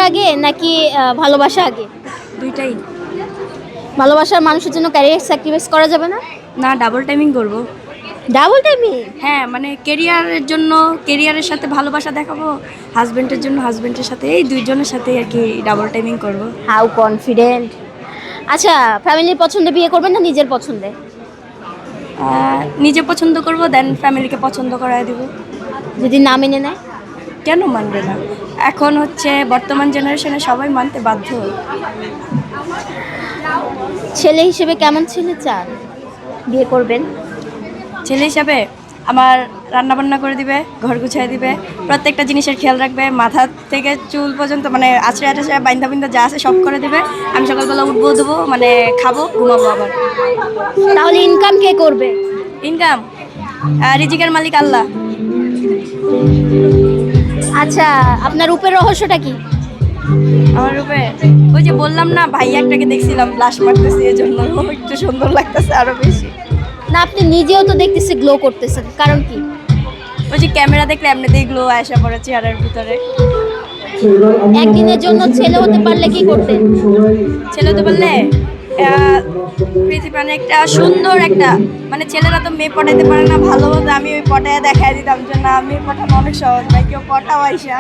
আগে নাকি ভালোবাসা আগে? দুইটাই। ভালোবাসার মানুষের জন্য ক্যারিয়ার স্যাক্রিফাইস করা যাবে না? না, ডাবল টাইমিং করব। Double timing? হ্যাঁ, মানে কেরিয়ারের জন্য কেরিয়ারের সাথে ভালোবাসা দেখাবো, হাজবেন্ডের জন্য হাজবেন্ডের সাথে, এই দুইজনের সাথে আর কি ডাবল টাইমিং করব। How confident. আচ্ছা, ফ্যামিলির পছন্দে বিয়ে করবেন না নিজের পছন্দে? নিজে পছন্দ করব, দেন ফ্যামিলিকে পছন্দ করায় দিব। যদি না মেনে নেয়? কেন মানবে না? এখন হচ্ছে বর্তমান জেনারেশনে সবাই মানতে বাধ্য। ছেলে হিসেবে কেমন ছেলে চান বিয়ে করবেন? ছেলে হিসাবে আমার রান্না বান্না করে দিবে, ঘর গুছিয়ে দিবে, প্রত্যেকটা জিনিসের খেয়াল রাখবে, মাথা থেকে চুল পর্যন্ত মানে আছড়ে আছড়ে বাইন্দা বিন্দা যা আছে সব করে দিবে। আমি সকালবেলা উঠবো, দেবো, মানে খাবো, ঘুমাবো আবার। তাহলে ইনকাম কে করবে? ইনকাম রিজিকের মালিক আল্লাহ। আচ্ছা, আপনার রূপের রহস্যটা কি? আমার রূপে ওই যে বললাম না, ভাই একটাকে দেখছিলাম ব্লাশ মারতেছি, এই জন্য একটু সুন্দর লাগতেছে আরো বেশি। না, আপনি নিজেও তো দেখতেছি গ্লো করতেছেন, কারণ কি? ওই যে ক্যামেরা দেখলে এমনিতেই গ্লো আসা পড়ে চেহারার ভিতরে। একদিনের জন্য ছেলে হতে পারলে কি করতেন? ছেলে হতে পারলে পৃথিবী মানে একটা সুন্দর একটা, মানে ছেলেরা তো মেয়ে পটাইতে পারে না ভালো মতো, আমি ওই পটায় দেখাই দিতাম যে না, মেয়ে পটানো অনেক সহজ, ভাই কেউ পটাও আইসা।